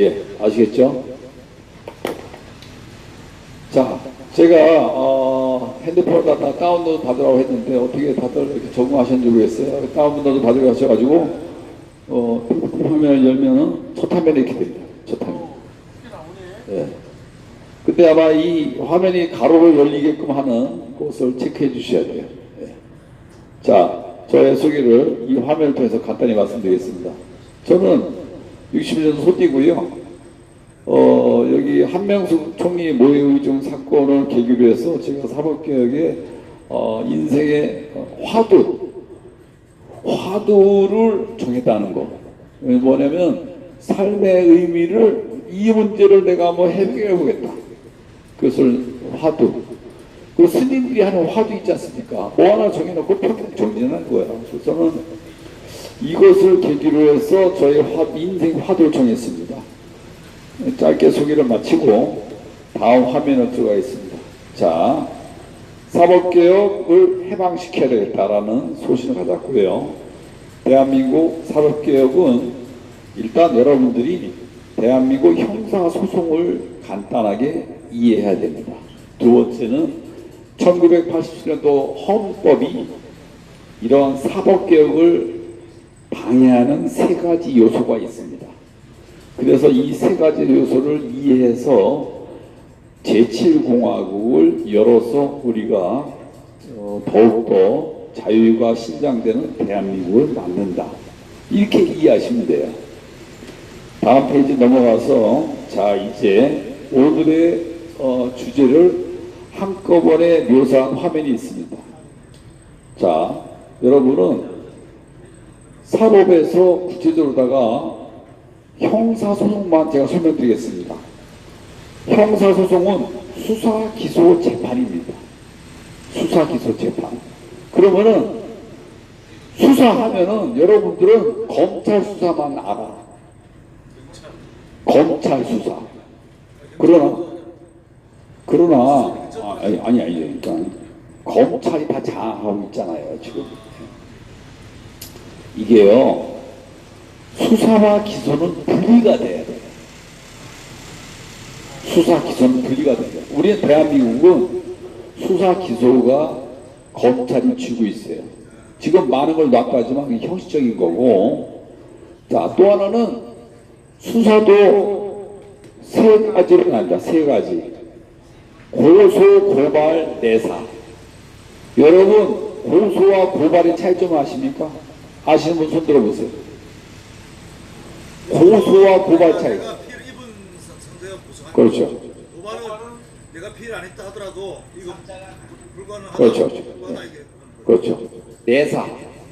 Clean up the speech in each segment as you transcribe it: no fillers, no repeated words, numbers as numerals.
예, 아시겠죠? 자, 제가 핸드폰을 다 다운로드 받으라고 했는데 어떻게 다들 이렇게 적응하셨는지 모르겠어요. 다운로드 받으러 가셔가지고 화면을 열면은 첫 화면이 이렇게 됩니다. 첫 화면. 예. 근데 아마 이 화면이 가로로 열리게끔 하는 것을 체크해 주셔야 돼요. 예. 자, 저의 소개를 이 화면을 통해서 간단히 말씀드리겠습니다. 저는 61년 소띠고요. 여기 한명숙 총리 모해의중 사건을 계기로 해서 제가 사법개혁의 인생의 화두를 정했다는 거. 뭐냐면 삶의 의미를 이 문제를 내가 뭐 해결해 보겠다. 그것을 화두. 그 스님들이 하는 화두 있지 않습니까? 뭐 하나 정해놓고 평생 정진하는 거예요. 그래서 저는 이것을 계기로 해서 저의 인생 화두를 정했습니다. 짧게 소개를 마치고 다음 화면을 들어가겠습니다. 자, 사법개혁을 해방시켜야 되겠다라는 소신을 가졌고요. 대한민국 사법개혁은 일단 여러분들이 대한민국 형사소송을 간단하게 이해해야 됩니다. 두 번째는 1987년도 헌법이 이러한 사법개혁을 방해하는 세 가지 요소가 있습니다. 그래서 이 세 가지 요소를 이해해서 제7공화국을 열어서 우리가 더욱더 자유가 신장되는 대한민국을 만든다. 이렇게 이해하시면 돼요. 다음 페이지 넘어가서 자 이제 오늘의 주제를 한꺼번에 묘사한 화면이 있습니다. 자, 여러분은 사법에서 구체적으로다가 형사소송만 제가 설명드리겠습니다. 형사소송은 수사, 기소, 재판입니다. 수사, 기소, 재판. 그러면은 수사하면은 여러분들은 검찰 수사만 알아. 검찰 수사. 그러나 아니 그러니까 검찰이 다 장악하고 있잖아요 지금. 이게요 수사와 기소는 분리가 돼야 돼요. 수사, 기소는 분리가 돼요. 우리 대한민국은 수사, 기소가 검찰이 쥐고 있어요. 지금 많은 걸 놨다지만 그게 형식적인 거고. 자, 또 하나는 수사도 세 가지로 나온다. 세 가지. 고소, 고발, 내사. 여러분 고소와 고발의 차이점 아십니까? 아시는 분 손 들어보세요. 고소와 고발 차이. 내가 피해를 입은 상대가 고소하는 그렇죠. 고발은 내가 피해를 안 했다 하더라도 이거 불가능하다. 그렇죠. 불가능하다 이게. 그렇죠. 내사.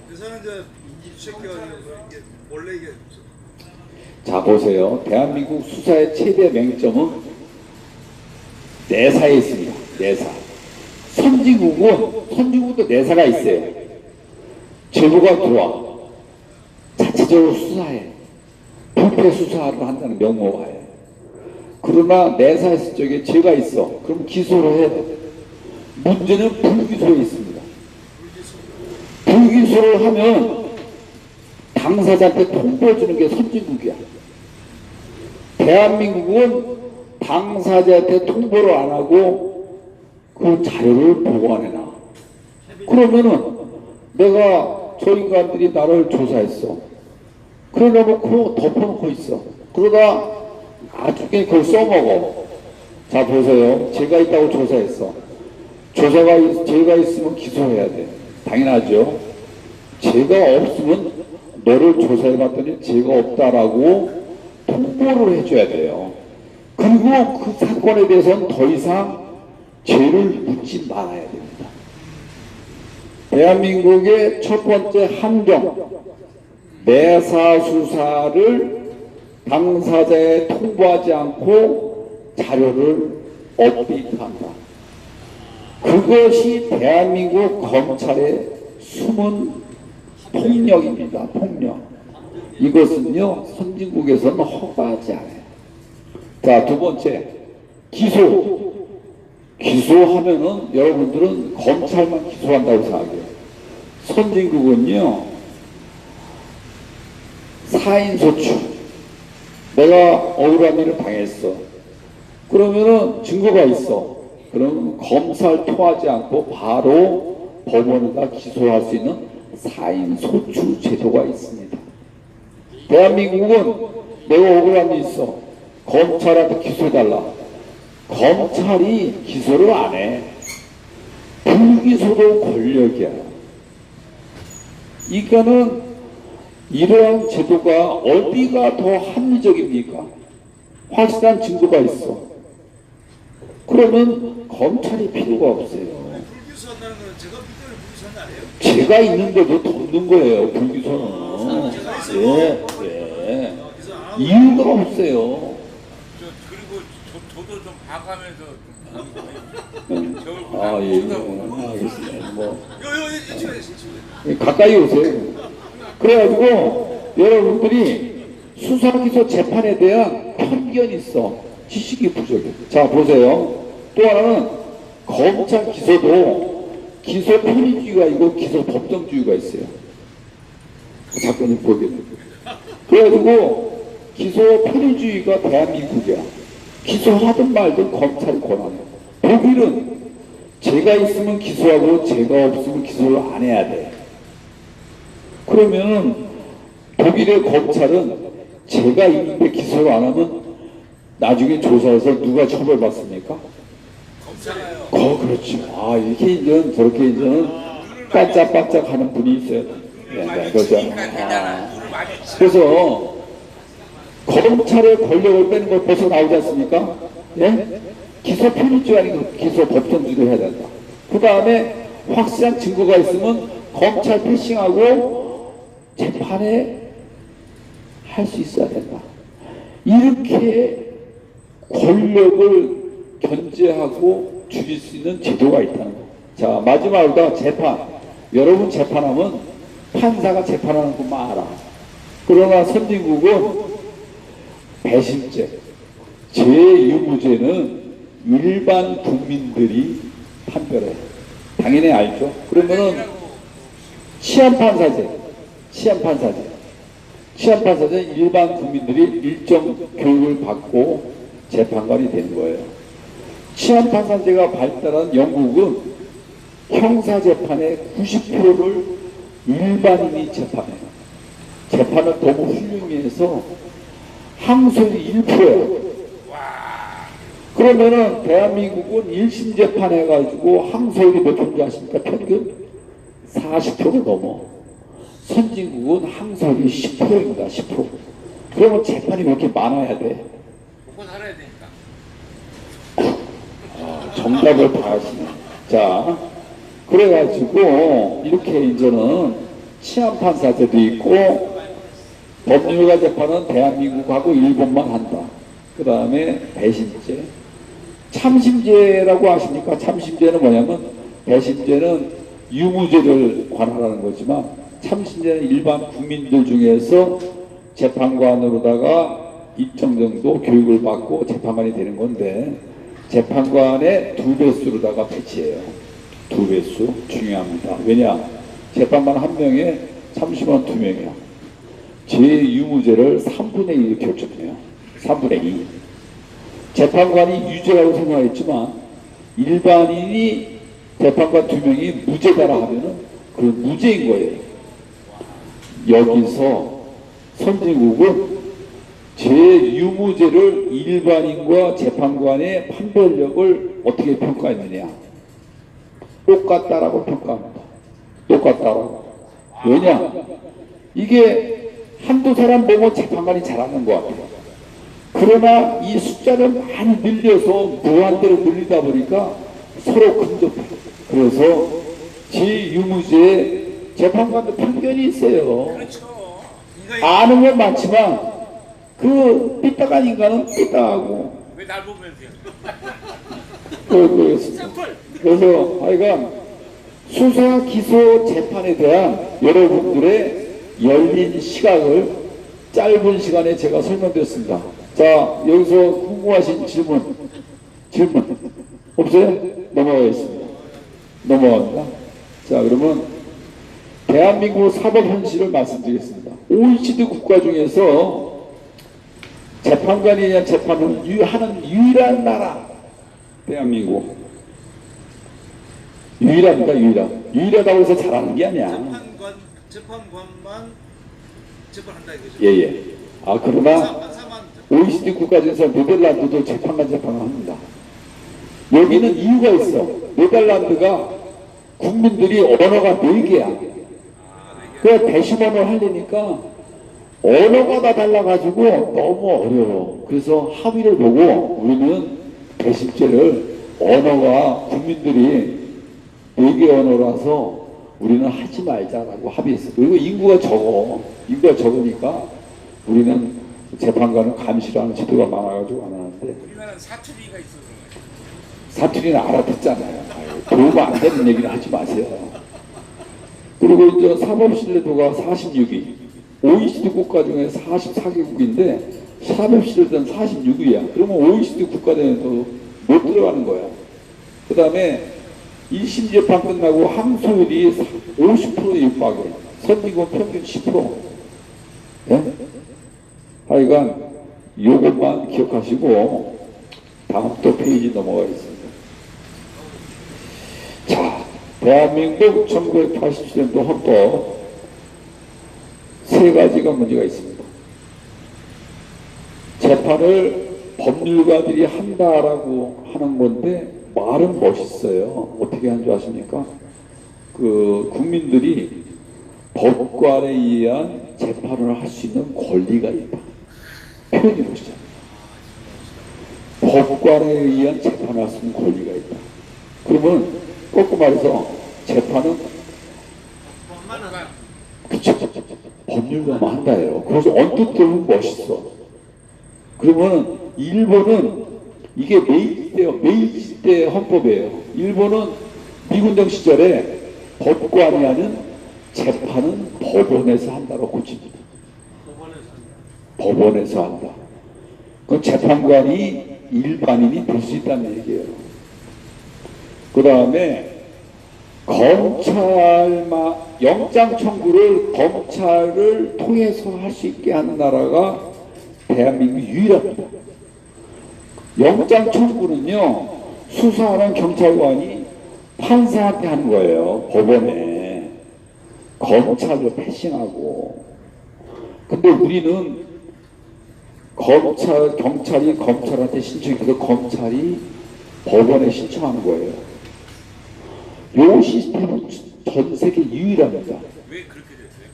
그래서는 이제 인지체크가 이게 원래 이게 자 보세요. 대한민국 수사의 최대 맹점은 내사에 있습니다. 내사. 선진국도 내사가 있어요. 제보가 들어와. 자체적으로 수사해. 부패 수사를 한다는 명목하에. 그러나 내사했을 적에 죄가 있어. 그럼 기소를 해야 돼. 문제는 불기소에 있습니다. 불기소를 하면 당사자한테 통보해주는 게 선진국이야. 대한민국은 당사자한테 통보를 안 하고 그 자료를 보관해놔. 그러면은 내가 저 인간들이 나를 조사했어. 그러놓고 덮어놓고 있어. 그러다 나중에 그걸 써먹어. 자 보세요. 죄가 있다고 조사했어. 죄가 있으면 기소해야 돼. 당연하죠. 죄가 없으면 너를 조사해봤더니 죄가 없다라고 통보를 해줘야 돼요. 그리고 그 사건에 대해서는 더 이상 죄를 묻지 말아야 됩니다. 대한민국의 첫 번째 함정, 내사 수사를 당사자에 통보하지 않고 자료를 업데이트한다. 그것이 대한민국 검찰의 숨은 폭력입니다. 폭력. 이것은요 선진국에서는 허가하지 않아요. 자, 두 번째 기소하면은 여러분들은 검찰만 기소한다고 생각해요. 선진국은요 사인소추, 내가 억울한 일을 당했어. 그러면은 증거가 있어. 그럼 검사를 통하지 않고 바로 법원에다 기소할 수 있는 사인 소추 제도가 있습니다. 대한민국은 내가 억울한 일 있어. 검찰한테 기소해달라. 검찰이 기소를 안 해. 불기소도 권력이야. 그러니까는 이러한 제도가 어디가 더 합리적입니까? 확실한 증거가 있어. 그러면 검찰이 필요가 없어요. 불기소한다는 건 제가 볼 때는 불기소한 아니에요? 죄가 있는데도 돕는 거예요, 불기소는. 예, 예. 기소 안 하고 이유가 없어요. 그리고 저도 좀 봐가면서 아, 예, 알겠습니다. 뭐, 요 이쪽에 가까이 오세요. 그래가지고 여러분들이 수사기소 재판에 대한 편견이 있어. 지식이 부족해. 자, 보세요. 또 하나는 검찰 기소도 기소 편의주의가 있고 기소 법정주의가 있어요. 작가님 보기에는. 그래가지고 기소 편의주의가 대한민국이야. 기소하든 말든 검찰이 권한해. 독일은 죄가 있으면 기소하고 죄가 없으면 기소를 안 해야 돼. 그러면은 독일의 검찰은 죄가 있는데 기소를 안 하면 나중에 조사해서 누가 처벌받습니까? 검사가요. 그렇지. 아, 이렇게 이제는 저렇게 이제는 반짝반짝 하는 분이 있어요. 네, 그렇죠. 아, 그래서 검찰의 권력을 빼는 걸 벌써 나오지 않습니까? 예? 기소 편의주의 아니고 기소 법정주의를 해야 된다. 그 다음에 확실한 증거가 있으면 검찰 패싱하고 재판에 할 수 있어야 된다. 이렇게 권력을 견제하고 줄일 수 있는 제도가 있다는 거. 자, 마지막으로 재판. 여러분 재판하면 판사가 재판하는 것만 알아. 그러나 선진국은 배심죄, 죄유무죄는 일반 국민들이 판별해. 당연히 알죠. 그러면은 치안판사제, 치안판사제 일반 국민들이 일정 교육을 받고 재판관이 되는 거예요. 치안판사제가 발달한 영국은 형사재판의 90%를 일반인이 재판해요. 재판을 너무 훌륭히 해서 항소율이 1%예요. 그러면은 대한민국은 1심 재판해가지고 항소율이 몇 프로인지 아십니까? 평균 40% 넘어. 선진국은 항소율이 10%입니다. 10%. 그러면 재판이 왜 이렇게 많아야 돼? 먹고 살아야 되니까. 정답을 다 하시네. 자, 그래가지고 이렇게 이제는 치안판사제도 있고 법률가 재판은 대한민국하고 일본만 한다. 그 다음에 배심죄. 참심죄라고 아십니까? 참심죄는 뭐냐면 배심죄는 유무죄를 관할하는 거지만 참심죄는 일반 국민들 중에서 재판관으로다가 일정 정도 교육을 받고 재판관이 되는 건데 재판관의 2배수로다가 배치해요. 2배수 중요합니다. 왜냐? 재판관 한 명에 참심원 2명이야. 죄유무죄를 3분의 1로 결정해요. 3분의 2. 재판관이 유죄라고 생각했지만 일반인이 재판관 2명이 무죄다라 하면은 그 무죄인 거예요. 여기서 선진국은 죄유무죄를 일반인과 재판관의 판별력을 어떻게 평가했느냐? 똑같다라고 평가합니다. 똑같다라고. 왜냐? 이게 한두 사람 보면 재판관이 잘하는 것 같아요. 그러나 이 숫자를 많이 늘려서 무한대로 늘리다 보니까 서로 근접해요. 그래서 죄유무죄 재판관도 편견이 있어요. 그렇죠. 아는 건 많지만 그 삐딱한 인간은 삐딱하고 왜 날 보면서요? 그렇습니다. 그래서 하여간 수사 기소 재판에 대한 여러분들의 열린 시각을 짧은 시간에 제가 설명드렸습니다. 자, 여기서 궁금하신 질문 없어요? 넘어가겠습니다. 넘어갑니다. 자, 그러면 대한민국 사법 현실을 말씀드리겠습니다. OECD 국가 중에서 재판관에 의한 재판을 하는 유일한 나라 대한민국. 유일하다고 해서 잘하는 게 아니야. 재판관만 재판한다 이거죠. 예예. 아 그러나 판사만 OECD 국가 중에서 네덜란드도 재판을 합니다. 여기는 이유가 있어. 네덜란드가 국민들이 언어가 4개야. 그 대신 언어를 하려니까 언어가 다 달라가지고 너무 어려워. 그래서 합의를 보고 우리는 대신죄를 언어가 국민들이 4개 언어라서 우리는 하지 말자라고 합의했어. 그리고 인구가 적으니까 우리는 재판관은 감시라는 제도가 많아가지고 안 하는데. 우리나라는 사투리가 있어서 그래요. 사투리는 알아듣잖아요. 도움 안 되는 얘기는 하지 마세요. 그리고 이제 사법신뢰도가 46위. OECD 국가 중에 44개국인데 사법신뢰도는 46위야. 그러면 OECD 국가 중에도 못 들어가는 거야. 그 다음에 1심 재판 끝나고 항소율이 50%에 육박해. 선진국 평균 10%. 네? 하여간 요것만 기억하시고 다음 또 페이지 넘어가겠습니다. 자, 대한민국 1987년도 헌법 3가지가 문제가 있습니다. 재판을 법률가들이 한다라고 하는 건데 말은 멋있어요. 어떻게 하는 줄 아십니까? 그 국민들이 법관에 의한 재판을 할 수 있는 권리가 있다. 표현이 멋있잖아요. 법관에 의한 재판을 할 수 있는 권리가 있다. 그러면 거꾸로 말해서 재판은 그쵸 법률가만 한다예요. 그래서 언뜻 들으면 멋있어. 그러면 일본은 이게 메이지 때 헌법이에요. 일본은 미군정 시절에 법관이 하는 재판은 법원에서 한다고 고칩니다. 법원에서 한다. 그 재판관이 일반인이 될 수 있다는 얘기예요. 그 다음에 영장 청구를 검찰을 통해서 할 수 있게 하는 나라가 대한민국 유일합니다. 영장 청구는요, 수사하는 경찰관이 판사한테 하는 거예요. 법원에. 검찰로 패싱하고. 근데 우리는 경찰이 검찰한테 신청해서 검찰이 법원에 신청하는 거예요. 이 시스템은 전 세계 유일합니다. 왜 그렇게 됐어요?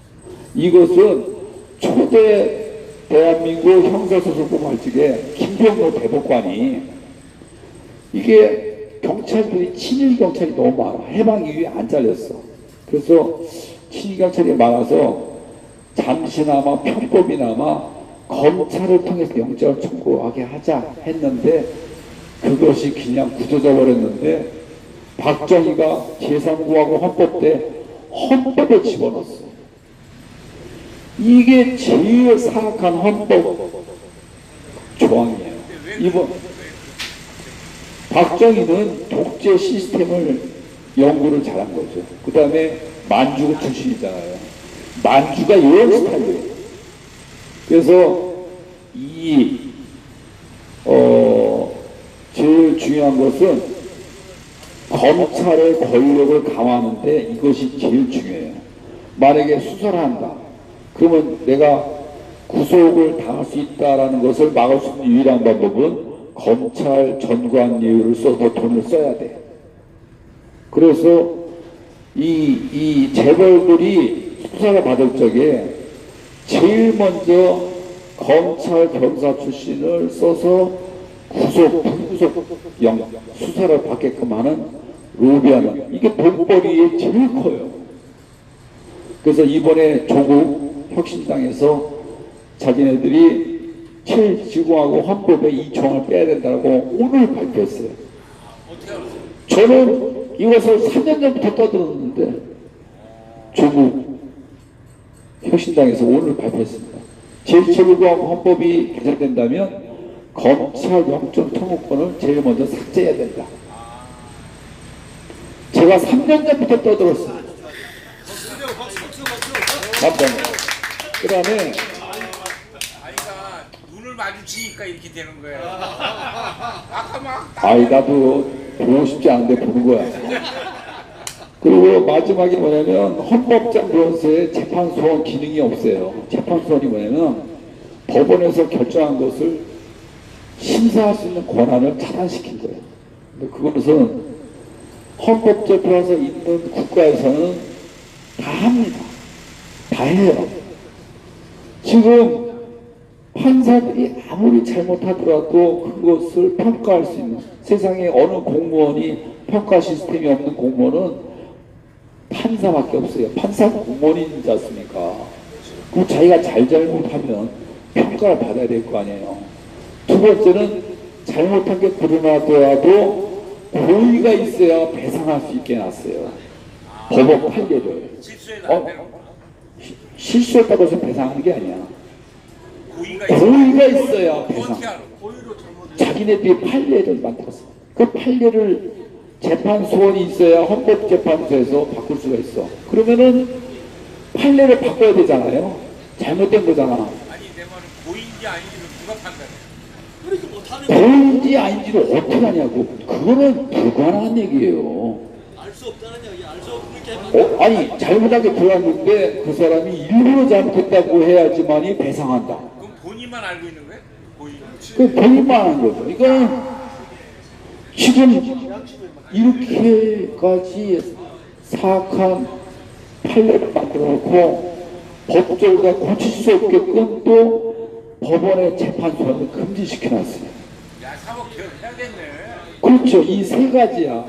이것은 초대 대한민국 형사소송법 발칙에 김병로 대법관이 이게 경찰들이 친일 경찰이 너무 많아. 해방 이후에 안 잘렸어. 그래서 친일 경찰이 많아서 잠시나마 편법이나마 검찰을 통해서 영장을 청구하게 하자 했는데 그것이 그냥 굳어져 버렸는데 박정희가 제3구하고 헌법 때 헌법에 집어넣었어. 이게 제일 사악한 헌법 조항이에요. 이번 박정희는 독재 시스템을 연구를 잘한 거죠. 그 다음에 만주가 출신이잖아요. 만주가 이런 스타일이에요. 그래서 제일 중요한 것은 검찰의 권력을 강화하는데 이것이 제일 중요해요. 만약에 수사를 한다. 그러면 내가 구속을 당할 수 있다라는 것을 막을 수 있는 유일한 방법은 검찰 전관예우를 써서 돈을 써야 돼. 그래서 이 재벌들이 수사를 받을 적에 제일 먼저 검찰 병사 출신을 써서 불구속 수사를 받게끔 하는 로비하는 이게 돈벌이에 제일 커요. 그래서 이번에 조국 혁신당에서 자기네들이 제7공화국 헌법에 이 조항을 빼야 된다고 오늘 발표했어요. 어떻게 알았어요? 저는 이것을 3년 전부터 떠들었는데 조국 혁신당에서 오늘 발표했습니다. 제7공화국 헌법이 개정된다면 검찰 영장 청구권을 제일 먼저 삭제해야 된다. 제가 3년 전부터 떠들었어요. 감사합니다. 그 다음에 아이가 눈을 마주치고 감치니까 이렇게 되는 거예요. 아까 막 아이 나도 보고 싶지 않은데 보는 거야. 그리고 마지막에 뭐냐면 헌법장부에서의 재판소원 기능이 없어요. 재판소원이 뭐냐면 법원에서 결정한 것을 심사할 수 있는 권한을 차단시킨 거예요. 근데 그것은 헌법재판소 있는 국가에서는 다 합니다. 다 해요. 지금 판사들이 아무리 잘못하더라도 그것을 평가할 수 있는, 세상에 어느 공무원이 평가 시스템이 없는 공무원은 판사밖에 없어요. 판사 공무원이지 않습니까? 그럼 자기가 잘못하면 평가를 받아야 될 거 아니에요. 두 번째는 잘못한 게 드러나더라도 고의가 있어야 배상할 수 있게 해놨어요. 법원 판례를. 실수해도 안 되는 거. 실수했다고 해서 배상하는 게 아니야. 고의가 있어. 고의가 있어야 배상. 어떻게 알아? 자기네들이 판례를 만들었어. 그 판례를 재판 소원이 있어야 헌법재판소에서 바꿀 수가 있어. 그러면은 판례를 바꿔야 되잖아요. 잘못된 거잖아. 아니 내 말은 고의인지 아닌지를 누가 판단해? 그렇게 못하는 고의인지 아닌지를 어떻게 하냐고. 그거는 불가능한 얘기예요. 알수 없다는 이야기, 알 수 없는 게 아니 잘못하게 들어왔는데 그 사람이 일부러 잘못했다고 해야지만이 배상한다. 그럼 본인만 알고 있는 거야? 고의. 그 본인만 하는 거죠. 이거는 지금 이렇게까지 사악한 판례를 만들어 놓고 법적으로 고칠 수 없게끔 또 법원의 재판소를 금지시켜 놨어요. 야 사법 개혁 해야겠네. 그렇죠. 이 세 가지야.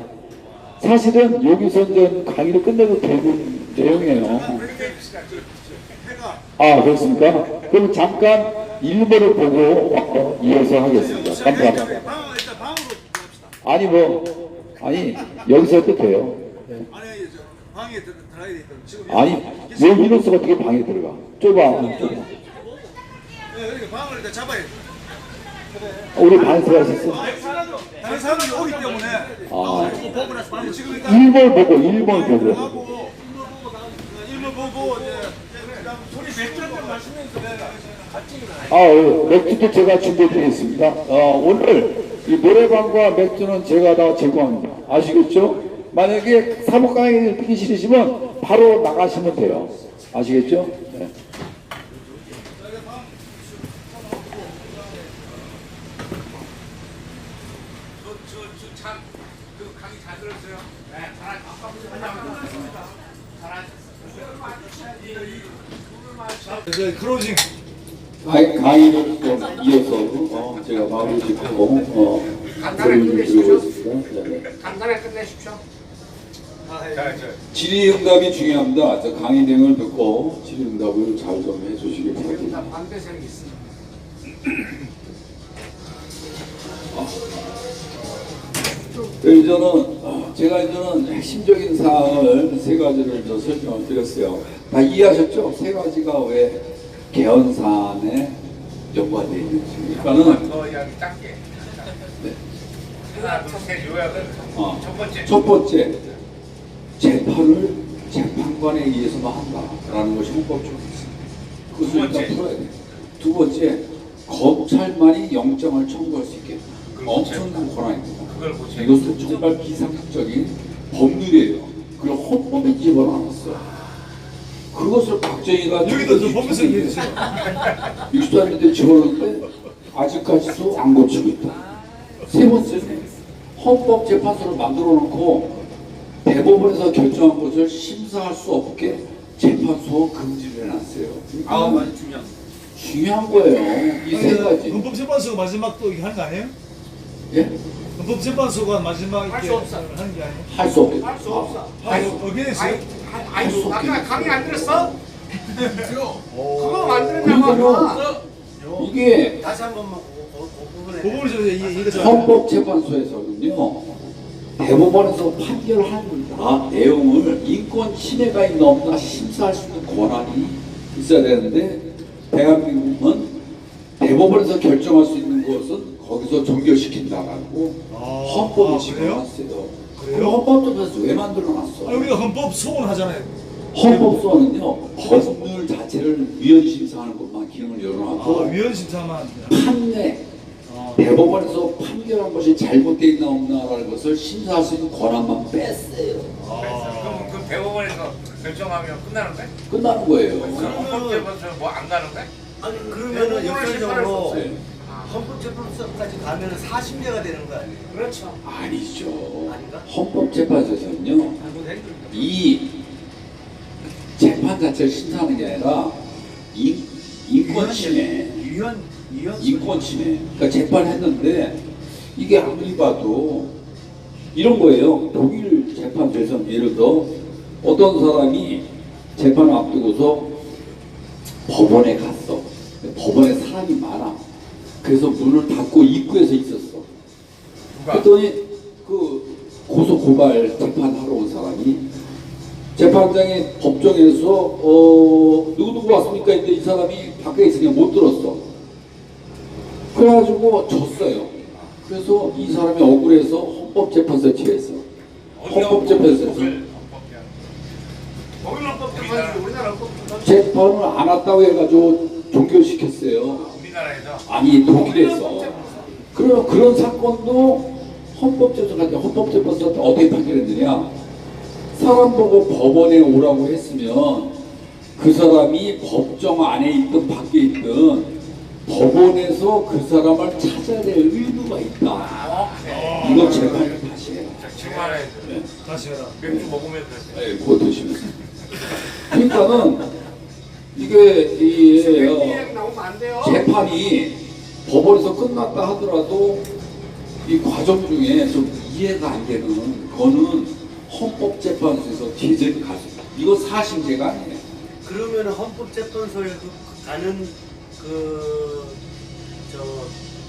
사실은 여기서 이제 강의를 끝내도 되는 내용이에요. 그러니까 아, 그렇습니까? 그럼 잠깐 일본을 보고 이어서 하겠습니다. 감사합니다. 일단 방으로 갑시다. 아니 여기서 해도 돼요. 아니 저 방에 들어가야 되니까 지금. 아니 여기로서 어떻게 방에 들어가? 좁아. 네, 그러니까 방을 일단 잡아야 돼. 우리 방에 들어가셨어? 다른 사람들이 오기 때문에 아, 보고 나서 방에 지금 일단 일본 보고. 하고 일본 보고 이제 그다음 소리 맥주한잔 마시면서 맥주도 제가 준비해드리겠습니다. 오늘 이 노래방과 맥주는 제가 다 제공합니다. 아시겠죠? 만약에 사복 강의를 듣기 싫으시면 바로 나가시면 돼요. 아시겠죠? 네. 저참그 강의 잘 들었어요. 네, 이제 클로징. 강의를 좀 이어서 제가 마무리 짓고 드리겠습니다. 네. 간단하게 끝내십시오. 질의응답이 중요합니다. 저 강의 내용을 듣고 질의응답을 잘 좀 해주시기 바랍니다. 반대색이 있습니다. 제가 이제는 핵심적인 사항을 세 가지를 설명을 드렸어요. 다 이해하셨죠? 세 가지가 왜 개헌사안에 연관되어 있는지. 그러니까는 더 이야기 짧게. 네. 하나, 둘, 셋 요약은 첫 번째. 재판을 재판관에 의해서만 한다라는 것이 헌법적으로 있습니다. 그것을 일단 풀어야 돼요. 두 번째, 검찰만이 영장을 청구할 수 있게 엄청난 권한입니다. 이것은 정말 비상식적인 법률이에요. 그리고 헌법에 집어넣었어요. 그것을 박정희가 여기도 좀 보면서 얘기해주세요. 60살인데 집어넣는데 아직까지도 안 고치고 있다. 세 번째는 헌법재판소를 만들어 놓고 대법원에서 결정한 것을 심사할 수 없게 재판소 금지를 해놨어요. 많이 중요한 거예요. 이 세 가지. 헌법재판소가 마지막 또 이렇게 하는 거 아니에요? 예? 헌법재판소가 마지막 이렇게 하는 게 아니에요? 할 수 없게. 할 수 없어. 어게인했어요? 아이고, 아까 강의 안 들었어? 그거 만드는 거 이게 다시 한 번만 그 부분을 좀 이해가 좀 헌법재판소에서는요, 대법원에서 판결한 내용을 인권 침해가 있나 없나 심사할 수 있는 권한이 있어야 되는데, 대한민국은 대법원에서 결정할 수 있는 것은 거기서 종결시킨다라고 헌법에 그래요? 집어넣었어요. 그래요? 그럼 헌법재판소 왜 만들어놨어? 우리가 헌법 소원하잖아요. 헌법소원은요 법률 자체를 위헌 심사하는 것만 기능을 열어놨고 위헌 심사만. 판례 대법원에서 판결한 것이 잘못되어 있나 없나라는 것을 심사할 수 있는 권한만 뺐어요. 그럼 그 대법원에서 결정하면 끝나는 거야? 끝나는 거예요. 헌법재판소 뭐안 가는 거야? 아니 그러면은 대법원을 역설적으로 심판할 헌법재판소까지 가면은 40년가 되는 거 아니에요? 그렇죠. 아니죠. 아닌가? 헌법재판소에서는요 이 재판 자체를 심사하는 게 아니라 인권 침해, 위헌 인권 침해. 그러니까 재판했는데 이게 아무리 봐도 이런 거예요. 독일 재판소에서는 예를 들어 어떤 사람이 재판을 앞두고서 법원에 갔어. 법원에 사람이 많아. 그래서 문을 닫고 입구에서 있었어. 그랬더니 그 고소 고발 재판하러 온 사람이 재판장의 법정에서 누구 왔습니까? 했는데 이 사람이 밖에 있으니까 못 들었어. 그래가지고 졌어요. 그래서 이 사람이 억울해서 헌법재판소에 취했어. 헌법재판소에서 거기는 헌법재판소 우리나라 헌법재판소 재판을 안 왔다고 해가지고 종결시켰어요. 우리나라에서 아니 독일에서. 그런 사건도 헌법재판소한테 어떻게 판결했느냐? 사람 보고 법원에 오라고 했으면 그 사람이 법정 안에 있든 밖에 있든 법원에서 그 사람을 찾아야 될 의무가 있다. 이거 재판을 다시 해라. 지금 알아야죠. 다시 해라. 맥주 먹으면서 네, 그거 드시면서. 그러니까는 이게 재판이 법원에서 끝났다 하더라도 이 과정 중에 좀 이해가 안 되는 거는 헌법재판소에서 제재를 가져요. 이거 사심제가 아니에요. 그러면 헌법재판소에 가는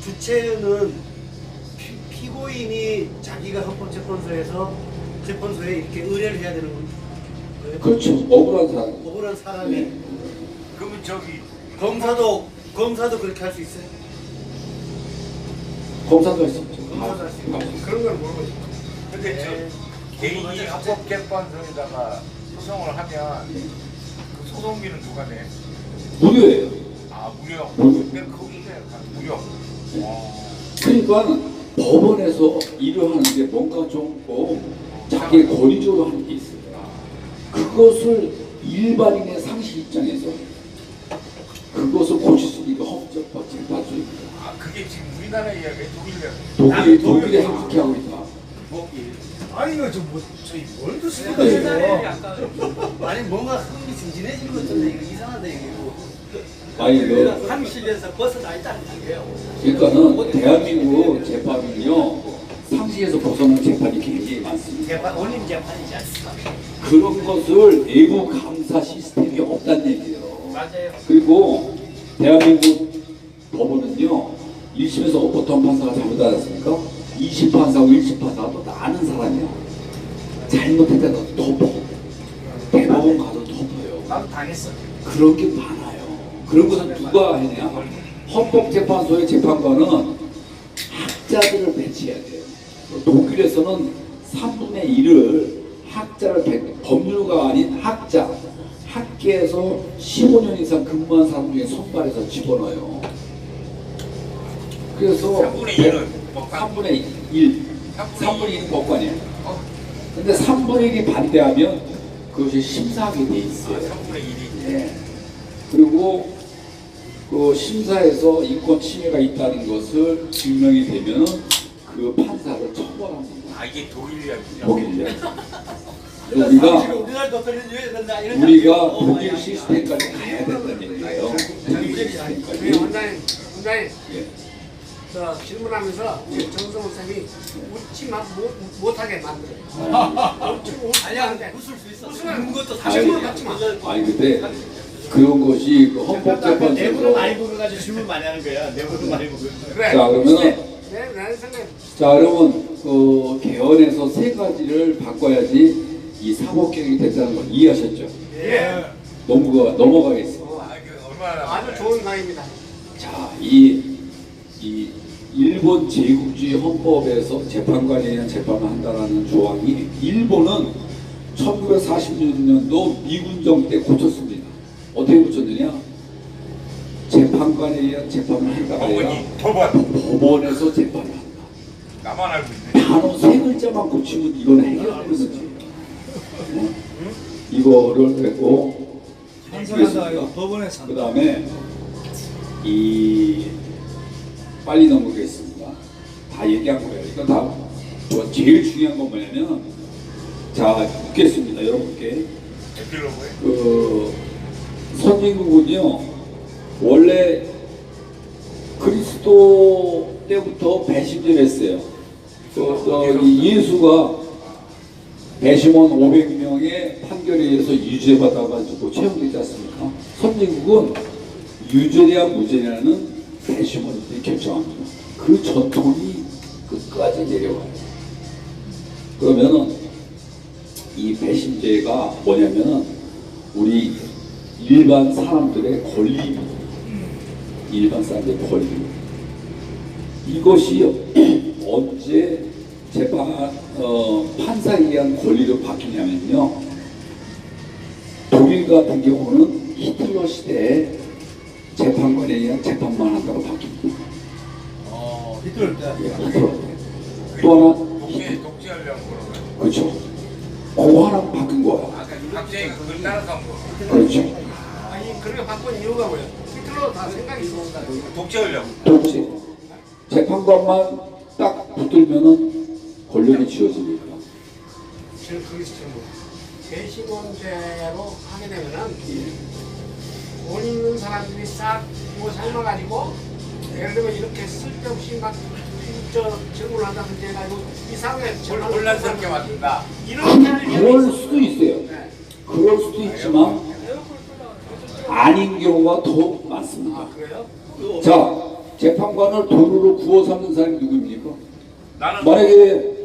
주체는 피고인이 자기가 헌법재판소에서 재판소에 이렇게 의뢰를 해야 되는 거예요? 그렇죠. 억울한 사람. 억울한 사람이 네. 그러면 저기 검사도 그렇게 할 수 있어요? 검사도 할 수 있죠. 검사도 할 수 있고. 그런 걸 모르고 근데 저 개인이 헌법재판소에다가 소송을 하면 그 소송비는 누가 내? 무료예요. 아 무료. 무료. 근데 그게 무료. 그러니까 법원에서 일을 하는데 뭔가 좀 자기의 권위적으로 하는 게 있어요. 그것을 일반인의 상식 입장에서 그것을 고칠 수 있는 헌법재판소입니다. 아 그게 지금 우리나라 이야기예요? 독일에 그렇게 하고 있다. 아니 이거 저희 뭘 드시는 네. 거예요? 아니 뭔가 흥미진진해진 것 같은데 이거 이상하다 이거. 아니 그 상식에서 벗어나 있다는 얘기예요. 그러니까는 대한민국 재판은요 상식에서 벗어난 재판이 굉장히 많습니다. 재판 올림 재판이지 않습니까? 그런 것을 내부 감사 시스템이 없다는 얘기예요. 맞아요. 그리고 대한민국 법원은요 1심에서 보통 판사가 잘못하지 않습니까? 20 판사하고 1심 판사가 또 아는 사람이야. 잘못했다가 덮어. 대법원 가서 덮어요. 나도 당했어. 그런 게 많아요. 그런 것은 누가 해냐? 헌법재판소의 재판관은 학자들을 배치해야 돼요. 독일에서는 3분의 1을 학자를 법률가 아닌 학자, 학계에서 15년 이상 근무한 사람 중에 선발해서 집어넣어요. 그래서 3분의 1은 법관. 3분의 1, 3분의 1은 법관이에요. 근데 3분의 1이 반대하면 그것이 심사하게 돼 있어요. 3분의 1이. 네. 그리고 그 심사에서 인권 침해가 있다는 것을 증명이 되면 그 판사를 처벌합니다. 아 이게 독일 이야기죠. 독일이야. 우리나라 도토리를 된다 이런. 우리가 독일 시스템까지 가야 된다는 얘기예요. 독일 시스템까지. 원장님, 예. 저 질문하면서 정성 목사님이 웃지 못하게 만들어요. 아니야 웃을 수 있어. 웃는 것도 아니, 사실은 같지 마. 아니 근데 그런 것이 그 내부는 헌법재판소에서 많이 먹어가지고 질문 많이 하는 거야. 내부는 많이 먹어. 그래. 자 그러면은 네, 나는 생각. 자 그러면 그 개헌에서 세 가지를 바꿔야지 이 사법개혁이 된다는 걸 이해하셨죠? 예. 넘어가겠습니다. 아 이게 얼마나 아주 좋은 강의입니다. 자, 이 일본 제국주의 헌법에서 재판관에 대한 재판을 한다라는 조항이 일본은 1946년도 미군정 때 고쳤습니다. 어떻게 고쳤느냐? 재판관에 의한 재판을 한다가 아니라 법원에서 재판을 한다. 나만 알고 있네. 단어 세 글자만 고치면 이건 해결되는 거지. 이거를 했고, 한사한다 이거 법원에 산. 그 다음에 이 빨리 넘어가겠습니다. 다 얘기한 거예요. 이거 다 제일 중요한 건 뭐냐면, 자 묻겠습니다 여러분께. 에필로그에 그 선진국은요 원래 그리스도 때부터 배심을 했어요. 이 예수가 배심원 500명의 판결에 의해서 유죄받아가지고 채용되지 않습니까? 선진국은 유죄냐 무죄냐는 배심원들이 결정합니다. 그 전통이 끝까지 내려와요. 그러면은 이 배심죄가 뭐냐면은 우리 일반 사람들의 권리입니다. 일반 사람들의 권리. 이것이 언제 판사에 의한 권리로 바뀌냐면요. 독일 같은 경우는 히틀러 시대에 재판관에 의한 재판만 한다고 바뀝니다. 히틀러 때. 예, 히틀러 때. 또 하나 독재하려고 그러는 거야. 그렇죠. 그거 하나 바뀐 거야. 갑자기 그걸 따라서 한 거. 그렇죠. 아니 그렇게 바꾼 이유가 뭐야? 히틀러 다 생각이 있었다. 독재하려고. 독재. 재판관만 딱 붙들면은 권력이 쥐어지니까. 지금 그게 지금 배심원죄로 하게 되면은 돈 있는 사람들이 싹 이거 삶아가지고 예를 들면 이렇게 쓸데없이 막 질문을 한다든지 해가지고 이상하게 혼란스럽게 만든다. 이런 일을 그럴 수도 있어요. 네. 그럴 수도 있지만 아닌 경우가 더 많습니다. 아 그래요? 자, 재판관을 돈으로 구워 삼는 사람이 누구입니까? 나는 만약에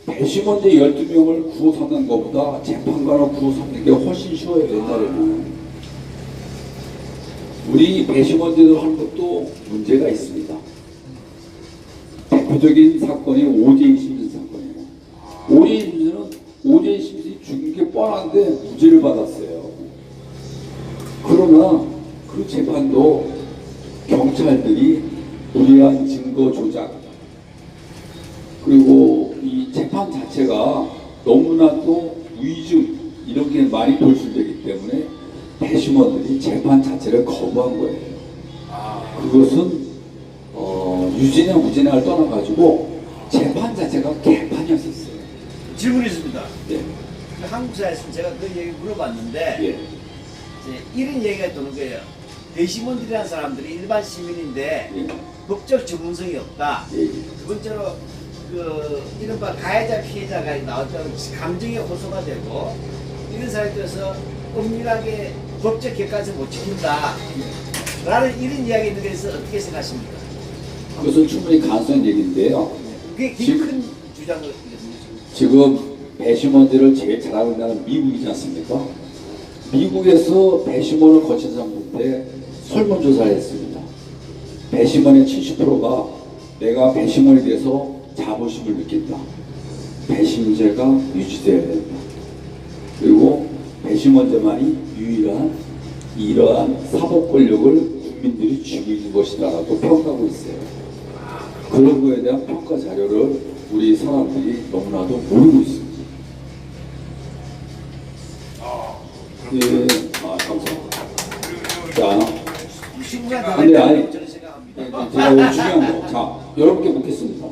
배심원제 12명을 구워 삼는 것보다 재판관을 구워 삼는 게 훨씬 쉬워요. 옛날에는. 우리 배심원제를 하는 것도 문제가 있습니다. 대표적인 사건이 오제이 심슨 사건이에요. 오제이 심슨은 오제이 심슨이 죽은 게 뻔한데 무죄를 받았어요. 그러나 그 재판도 경찰들이 무리한 증거 조작 그리고 이 재판 자체가 너무나도 위증 이런 게 많이 돌출되기 때문에 배심원들이 재판 자체를 거부한 거예요. 그것은 유죄냐 무죄냐를 떠나가지고 재판 자체가 개판이었었어요. 질문이 있습니다. 예. 그 한국 사회에서 제가 그 얘기 물어봤는데 예. 이제 이런 얘기가 도는 거예요. 배심원들이라는 사람들이 일반 시민인데 예. 법적 전문성이 없다. 예. 두 번째로 그 이른바 가해자 피해자가 나왔던 감정에 호소가 되고 이런 사회에서 엄밀하게 법적 객관성 못 지킨다. 라는 이런 이야기 있는 것에 대해서 어떻게 생각하십니까? 그것은 충분히 가능한 얘기인데요. 그게 지금- 큰 주장이거든요. 지금 배심원들을 제일 잘하고 있는 나라는 미국이지 않습니까? 미국에서 배심원을 거친 사람들한테 설문조사를 했습니다. 배심원의 70%가 내가 배심원에 대해서 자부심을 느낀다. 배심제가 유지되어야 된다. 그리고 배심원제만이 유일한 이러한 사법 권력을 국민들이 쥐고 것이다라고 평가하고 있어요. 그런 거에 대한 평가 자료를 우리 사람들이 너무나도 모르고 있습니다. 예, 감사합니다. 자, 충분한 근데 아니- 저는 생각합니다. 제가 중요한 거. 자, 여러분께 묻겠습니다.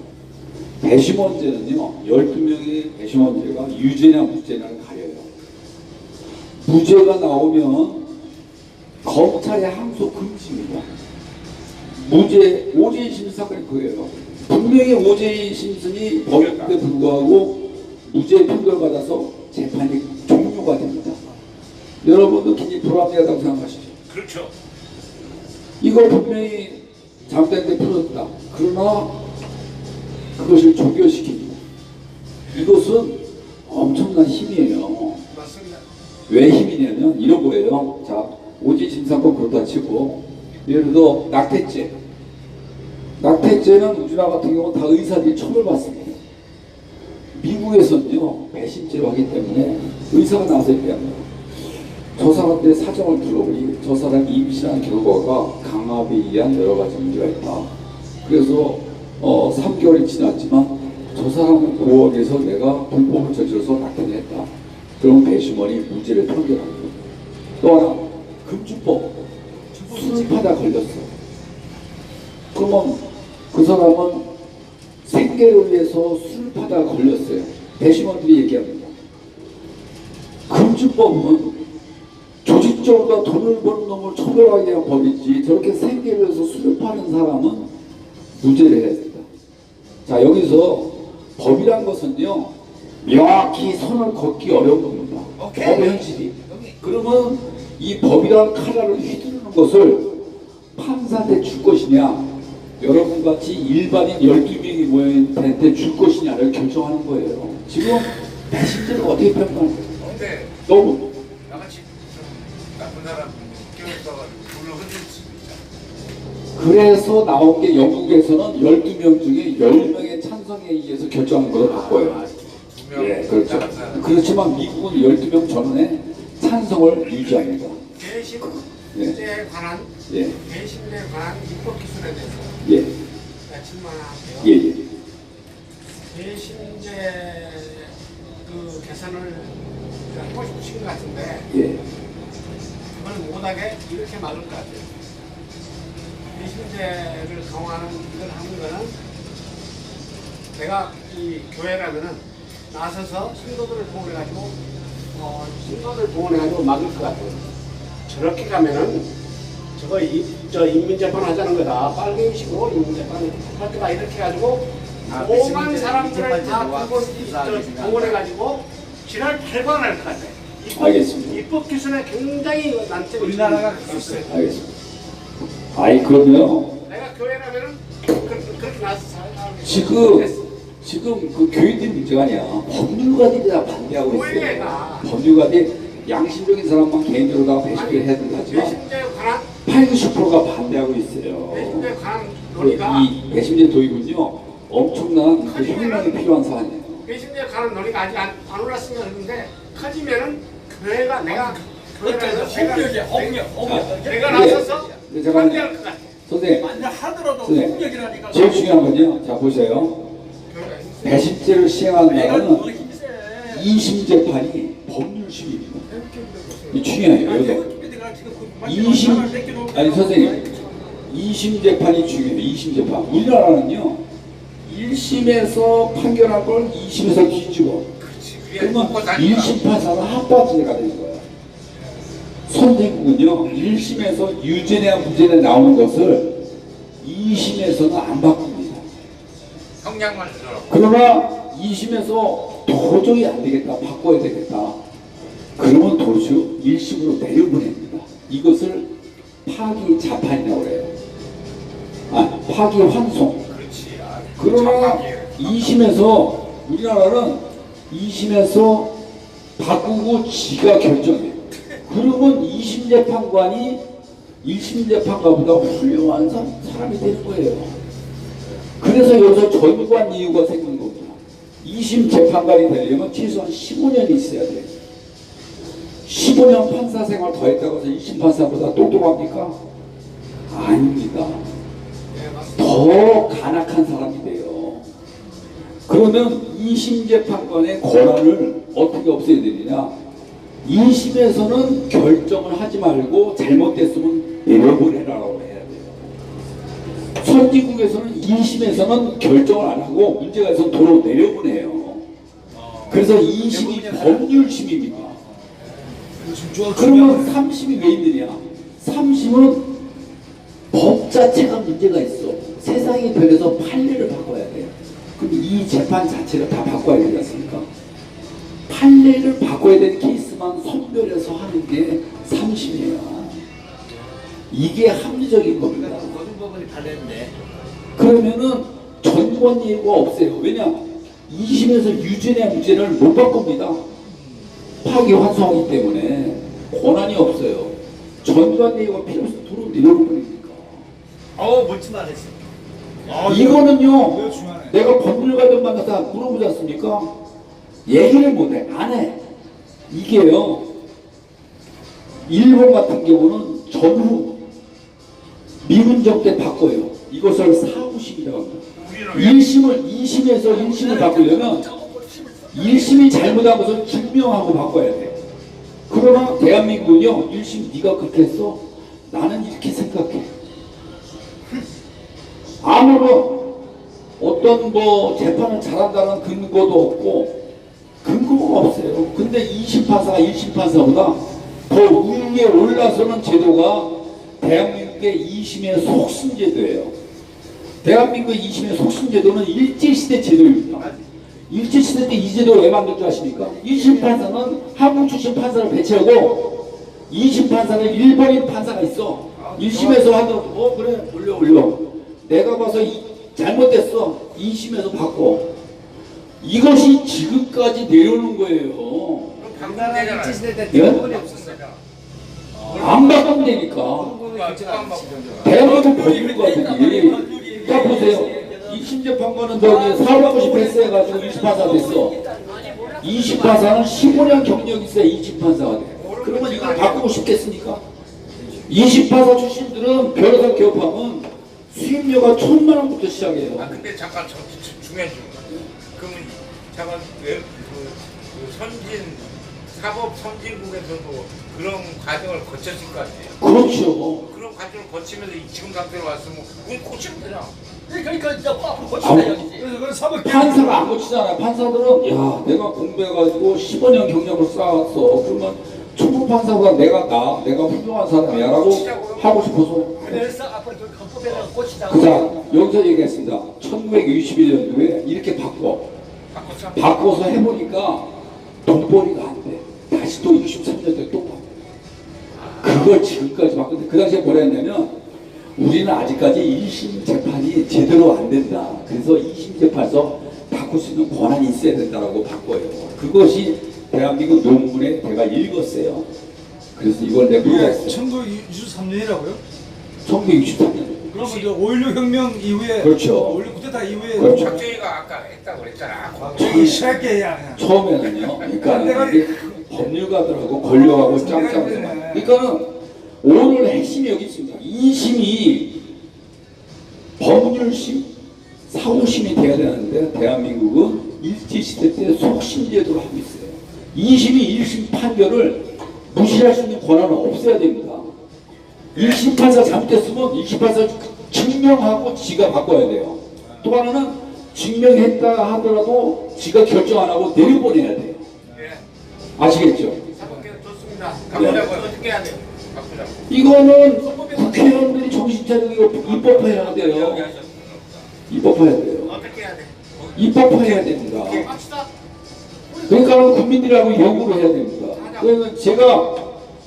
배심원제는요, 12명의 배심원제가 유죄냐 무죄냐를 가려요. 무죄가 나오면 검찰의 항소 금지입니다. 오제이 심슨 사건이 그거예요. 분명히 오제이 심슨이 법원에 불구하고 무죄 판결받아서 재판이 종료가 됩니다. 여러분도 굉장히 불합리하다고 생각하시죠? 그렇죠. 이거 분명히 잘못된 데 풀었다. 그러나 그것을 종결시킵니다. 이것은 엄청난 힘이에요. 맞습니다. 왜 힘이냐면 이런 거예요. 자, 오제이 심슨 사건 그렇다 치고 예를 들어 낙태죄는 우리나라 같은 경우는 다 의사들이 처벌받습니다. 미국에서는요 배신죄로 하기 때문에 의사가 나와서 얘기합니다. 저 사람들의 사정을 둘러보니 저 사람이 임신한 결과가 강압에 의한 여러 가지 문제가 있다. 그래서 3개월이 지났지만 저 사람을 보호하기 위해서 내가 불법을 저질러서 낳게 했다. 그러면 배심원이 무죄를 판결합니다. 또 하나 금주법 술을 파다 걸렸어. 그러면 그 사람은 생계를 위해서 술을 파다 걸렸어요. 배심원들이 얘기합니다. 금주법은 조직적으로 돈을 버는 놈을 처벌하기 위한 법이지 저렇게 생계를 위해서 술을 파는 사람은 무죄를 해야 된다. 자, 여기서 법이란 것은요 명확히 선을 걷기 어려운 겁니다. 법의 현실이. 그러면 이 법이란 칼날을 휘두르는 것을 판사한테 줄 것이냐 여러분같이 일반인 12명이 모여있는 데한테 줄 것이냐를 결정하는 거예요. 지금 배신자를 어떻게 평가하는 거예요? 근데 너무 나같이 좀 나쁜 사람 껴있어가지고 불러 흔들 수 있잖아. 그래서 나온 게 영국에서는 12명 중에 10명의 찬성에 의해서 결정한 걸로 바꿔요. 예, 그렇죠. 그렇지만 미국은 12명 전원의 찬성을 유지합니다. 배심죄에 관한 예, 배심죄에 관한 입법 기준에 대해서 예, 질문할게요. 예, 예. 배심죄 그 개선을 하고 싶으신 것 같은데 예. 그걸 못하게 이렇게 막을 것 같아요. 배심죄를 강화하는 이걸 하는 거는 내가 이 교회라면은 나서서 신도들을 동원해가지고 신도들 동원해가지고 막을 것 같아요. 저렇게 가면은 저 인민재판 하자는 거다. 빨갱이식으로 인민재판 할 거다. 이렇게 해가지고 오만 사람들을 다 동원해가지고 지랄 발광할 것 같아요. 알겠습니다. 입법 기준에 굉장히 난점이 우리나라가 그랬어요. 알겠습니다. 아이 그러면 내가 교회라면은 그렇게 나서 살아가는 지금 그 교인들이 문제가 아니야. 법률가들이 다 반대하고 있어요. 교회가 법률가들이 양심적인 사람만 개인적으로 배신을 해야 된다 하지만 배심죄에 관한 80%가 반대하고 있어요. 배심죄에 관한 논의가 이 배심제 도입은요 엄청난 그 혁명이 필요한 사안이에요. 배심죄에 관한 논의가 아직 안 올랐으면 하는데 커지면은 교회가 내가 교회라서 내가 나서서 네, 잠깐만요. 반대할 것 같아. 선생님, 만약 하더라도 선생님, 폭력이라니까. 제일 중요한 건요. 자 보세요. 교회가 있어요. 배심죄를 시행하는 내가 나라는 뭐 힘세. 2심 재판이 법률심입니다. 이 중요해요. 여기서 2심 아니 선생님 2심 재판이 중요해요. 2심 재판. 우리나라는요 1심에서 판결한 걸 2심에서 뒤집어. 그러면 1심 판사는 합법죄가 되는 거예요. 선진국은요 1심에서 유죄냐 무죄냐 나오는 것을 2심에서는 안 바꿉니다. 형량만 주더라고. 그러나 2심에서 도저히 안 되겠다, 바꿔야 되겠다. 그러면 도주 1심으로 내려보냅니다. 이것을 파기 자판이라고 그래요. 파기 환송. 그렇지. 그러나 2심에서 우리나라는 2심에서 바꾸고 지가 결정해요. 그러면 2심 재판관이 1심 재판관보다 훌륭한 사람이 되는 거예요. 그래서 여기서 전관 이유가 생긴 겁니다. 2심 재판관이 되려면 최소한 15년이 있어야 돼요. 15년 판사 생활 더 했다고 해서 2심 판사보다 똑똑합니까? 아닙니다. 더 간악한 사람이 돼요. 그러면 2심 재판관의 권한을 어떻게 없애야 되느냐? 2심에서는 결정을 하지 말고 잘못됐으면 내려보내라고 해야 돼요. 선진국에서는 2심에서는 결정을 안 하고 문제가 있어서 도로 내려보내요. 그래서 2심이 법률심입니다. 그러면 3심이 왜 있느냐? 3심은 법 자체가 문제가 있어. 세상이 변해서 판례를 바꿔야 돼요. 그럼 이 재판 자체를 다 바꿔야 되지 않습니까? 판례를 바꿔야 되는 케이스만 선별해서 하는 게 3심이에요. 이게 합리적인 겁니다. 고등법원이 발렸는데 그러면은 전권 예우가 없어요. 왜냐? 2심에서 유죄냐 무죄를 못 바꿉니다. 파기 환송하기 때문에 권한이 없어요. 전권 예우가 필요 없어. 도로 내려버리니까. 멋진 말 했어. 이거는요 내가 법률가들 만나서 물어보지 않습니까? 얘기를 못해. 안 해. 이게요. 일본 같은 경우는 전후 미분적 때 바꿔요. 이것을 사후심이라고 합니다. 1심을 2심에서 1심을 바꾸려면 1심이 잘못한 것을 증명하고 바꿔야 돼. 그러나 대한민국은요, 1심 네가 그렇게 했어? 나는 이렇게 생각해. 아무런 어떤 뭐 재판을 잘한다는 근거도 없고 근거가 없어요. 근데 2심 판사가 1심 판사보다 더 위에 올라서는 제도가 대한민국의 2심의 속신제도예요. 대한민국의 2심의 속신제도는 일제시대 제도입니다. 일제시대 때 이 제도를 왜 만든 줄 아십니까? 1심 판사는 한국 출신 판사를 배치하고 2심 판사는 일본인 판사가 있어. 1심에서 하더라도 그래 올려 내가 봐서 잘못됐어. 2심에서 바꿔. 이것이 지금까지 내려오는 거예요. 우리나라 일제시대 때 예? 대법원이 없었어요. 안 바꾸면 되니까. 대한민국 법률가들이 자 보세요. 2심 재판관은 저기 사법고시 패스해가지고 20판사 됐어. 20판사는 15년 경력이 있어야 20판사가 돼. 그러면 이걸 바꾸고 싶겠습니까? 20판사 출신들은 변호사 개업하면 수임료가 1,000만 원부터 시작해요. 근데 잠깐 중요한 질문. 그러면 잠깐 그 선진 사법 선진국에서도 그런 과정을 거쳤을 거 아니에요? 그렇죠. 그런 과정을 거치면서 지금 상태로 왔으면 그건 고치면 되냐? 그러니까 이제 앞으로 고친다 여기지. 그래서 사법 판사가 안 고치잖아요. 판사들은 야 내가 공부해가지고 15년 경력을 쌓았어. 그러면 초보 판사보다 내가 훌륭한 사람이야 라고 하고 싶어서. 그래서 앞으로 그 헌법에다가 고치자. 자 여기서 얘기했습니다. 1961년도에 이렇게 바꿔서 해보니까 돈벌이가 안 돼. 다시 또 63년도에 또 바꿔. 그걸 지금까지 바꿨는데 그 당시에 뭐라 했냐면 우리는 아직까지 1심 재판이 제대로 안 된다. 그래서 2심 재판에서 바꿀 수 있는 권한이 있어야 된다고 바꿔요. 그것이 대한민국 논문에 제가 읽었어요. 그래서 이걸 내가 이게 물어봤어요. 1963년이라고요? 1963년. 그러면 이제 5.16 혁명 이후에 그렇죠. 5.16 쿠데타 이후에 그렇죠. 박정희가 아까 했다고 그랬잖아. 이 새끼야. 처음에는요. 그러니까 이게 법률가들하고 권력하고 짱짱해서 그러니까는 오늘 핵심이 여기 있습니다. 2심이 법률심, 사후심이 돼야 되는데 대한민국은 일제시대 때 속심제도를 하고 있어요. 2심이 1심 판결을 무시할 수 있는 권한은 없어야 됩니다. 1심 판사 잘못됐으면 1심 판사 증명하고 지가 바꿔야 돼요. 또 하나는 증명했다 하더라도 지가 결정 안 하고 내려보내야 돼요. 아시겠죠? 사법개혁 좋습니다. 바꾸자고요. 어떻게 해야 돼요? 바꾸자고. 이거는 국회의원들이 정신 차리고 입법화해야 돼요. 입법화해야 돼요. 어떻게 해야 돼? 입법화해야 됩니다. 그러니까 국민들하고 요구를 해야 됩니다. 그러면 제가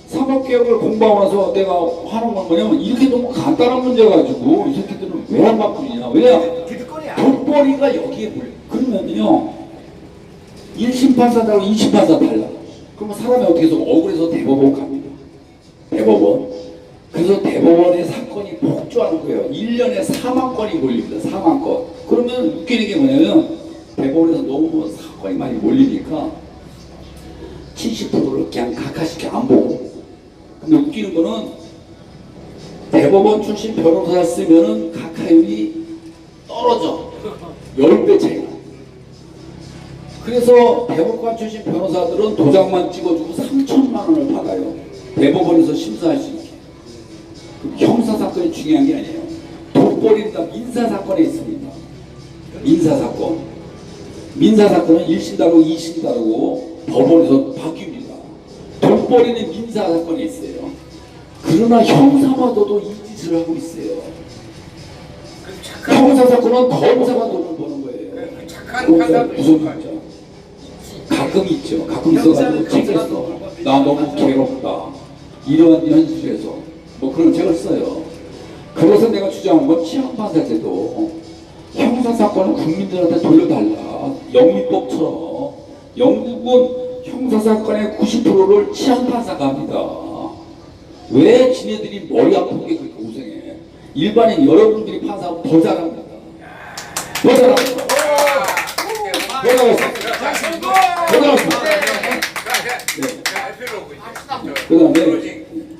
사법개혁을 공부하고 나서 내가 하는 건 뭐냐면 이렇게 너무 간단한 문제 가지고 이 새끼들은 왜 안 바꾸냐. 왜냐? 기득권이야. 돈벌이가 여기에 몰려. 그러면요 1심 판사하고 2심 판사 달라. 그러면 사람이 어떻게 해서 억울해서 대법원 갑니다. 대법원. 그래서 대법원의 사건이 폭주하는 거예요. 1년에 4만 건이 몰립니다. 4만 건. 그러면 웃기는 게 뭐냐면 대법원에서 너무 사건이 많이 몰리니까 70%를 그냥 각하씩 안 보고. 근데 웃기는 거는 대법원 출신 변호사 쓰면은 각하율이 떨어져. 10배 차이나. 그래서 대법관 출신 변호사들은 도장만 찍어주고 3천만 원을 받아요. 대법원에서 심사할 수 있게. 형사사건이 중요한 게 아니에요. 돈벌이다 민사사건에 있습니다. 민사사건. 민사사건은 1심 다르고 2심 다르고 법원에서 바뀝니다. 돈벌이는 민사사건에 있어요. 그러나 형사마저도 이 짓을 하고 있어요. 형사사건은 검사가 돈을 버는 거예요. 착한 판사도 무슨 있을 거 말이죠? 가끔 있죠. 가끔 있어가지고 책에서 나 너무 괴롭다. 이런 현실에서 뭐 그런 책을 써요. 그래서 내가 주장한 건 치안판사제도. 형사사건은 국민들한테 돌려달라. 영미법처럼. 영국은 형사사건의 90%를 치안판사가 합니다. 왜 지네들이 머리 아프게 그렇게 고생해? 일반인 여러분들이 판사하고 더 잘합니다. 더 잘합니다. 고생하셨습니다. 고생하셨습니다. 자, 에필로그 이제. 그 다음에,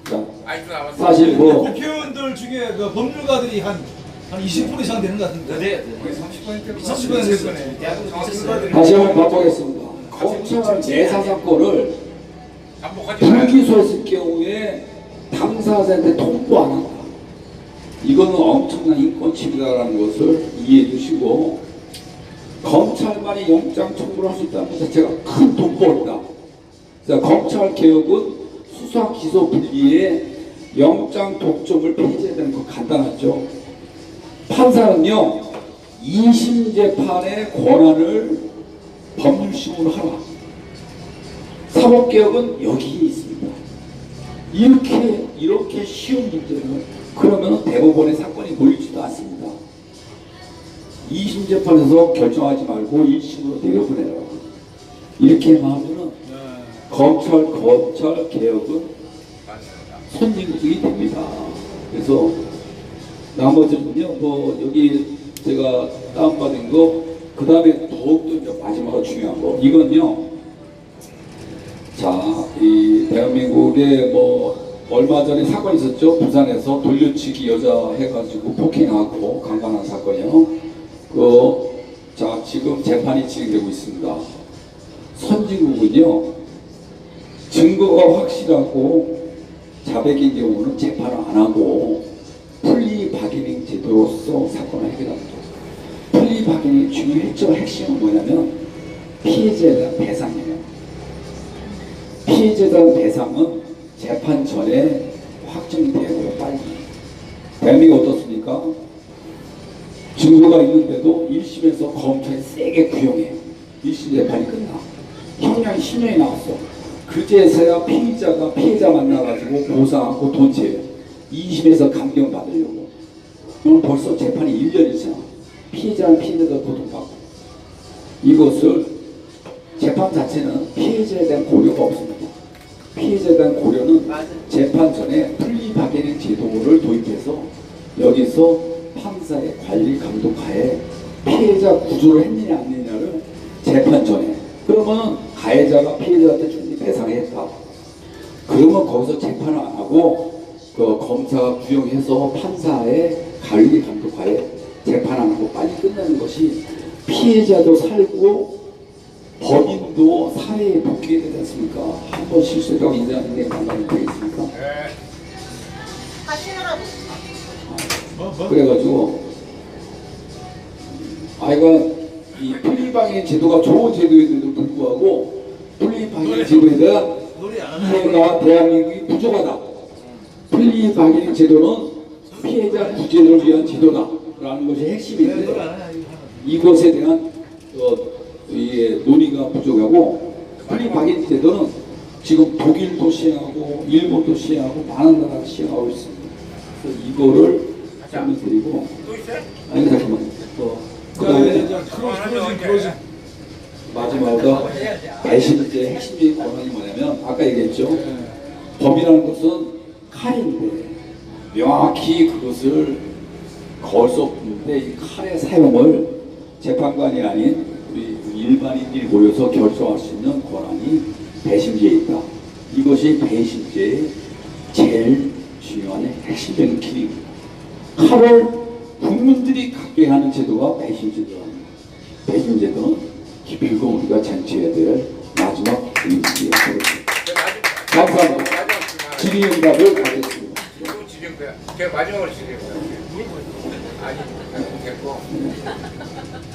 자, 아직도 남았어. 사실 뭐, 국회의원들 중에 그 법률가들이 한 20% 이상 되는 것 같은데. 네. 30% 됐네. 대한민국 있었어요. 다시 한번 바꿔보겠습니다. 검찰 내사 사건을 반복하지 말고. 불기소했을 경우에 당사자한테 통보 안 한다. 이거는 엄청난 인권 침해라는 것을 이해해 주시고, 검찰만이 영장 청구를 할 수 있다는 것 자체가 큰 돈벌이다. 자, 검찰 개혁은 수사 기소 분리에 영장 독점을 폐지해야 되는 거 간단하죠. 판사는요, 2심 재판의 권한을 법률심으로 하라. 사법개혁은 여기에 있습니다. 이렇게 쉬운 문제를 그러면 대법원에 사건이 몰리지도 않습니다. 2심 재판에서 결정하지 말고 1심으로 내려보내라. 이렇게 하면은 검찰 개혁은 선진국이 됩니다. 그래서 나머지는요, 뭐 여기 제가 다운받은 거, 그 다음에 더욱더 이제 마지막으로 중요한 거, 이건요. 자, 이 대한민국에 뭐 얼마 전에 사건이 있었죠. 부산에서 돌려치기 여자 해가지고 폭행하고 강간한 사건이요. 자, 지금 재판이 진행되고 있습니다. 선진국은요, 증거가 확실하고 자백인 경우는 재판을 안 하고 플리 바게닝 제도로서 사건을 해결합니다. 플리 바게닝의 중요한 핵심은 뭐냐면 피해자에 대한 배상이에요. 피해자에 대한 배상은 재판 전에 확정되고요, 빨리. 대한민국 어떻습니까? 증거가 있는데도 1심에서 검찰이 세게 구형해요. 1심 재판이 끝나. 형량이 10년이 나왔어. 그제서야 피해자 만나가지고 보상하고 돈채요. 2심에서 감경받으려고. 그럼 벌써 재판이 1년이잖아. 피해자는 피해자가 고통받고. 이것을 재판 자체는 피해자에 대한 고려가 없습니다. 피해자에 대한 고려는 재판 전에 플리 바게닝 제도를 도입해서 여기서 판사의 관리 감독하에 피해자 구조를 했느냐 안 했느냐를 재판 전에, 그러면 가해자가 피해자한테 충분히 배상했다. 그러면 거기서 재판을 안 하고 그 검사가 구형해서 판사의 관리 감독하에 재판 안 하고 빨리 끝내는 것이 피해자도 살고 법인도 사회에 복귀해야 되지 않습니까? 한 번 실수했다고 인정하는 게 감당이 되겠습니까? 그래가지고 아이가 이 플리방해 제도가 좋은 제도인데도 불구하고 플리방해 제도에 대한 이해가 대한민국이 부족하다. 플리방해 제도는 피해자 구제를 위한 제도다라는 것이 핵심인데 이것에 대한 논의가 부족하고, 플리방해 제도는 지금 독일도 시행하고 일본도 시행하고 많은 나라가 시행하고 있습니다. 그래서 이거를 설명드리고, 또 있어요? 아니 잠깐만. 그 다음에 크로징. 마지막으로 배신죄 핵심적인 권한이 뭐냐면 아까 얘기했죠. 법이라는 것은 칼인데 명확히 그것을 거울 수 없는데 이 칼의 사용을 재판관이 아닌 우리 일반인들이 모여서 결정할 수 있는 권한이 배심죄에 있다. 이것이 배심죄의 제일 중요한 핵심적인 길입니다. 칼을 국민들이 갖게 하는 제도가 배심제도입니다. 배심제도는 기필코 우리가 쟁취해야 될 마지막 의미입니다. 감사합니다. 질의응답을 가겠습니다. 또 지른 거야. 제가 마지막으로 지른 거야. 아니, 됐고.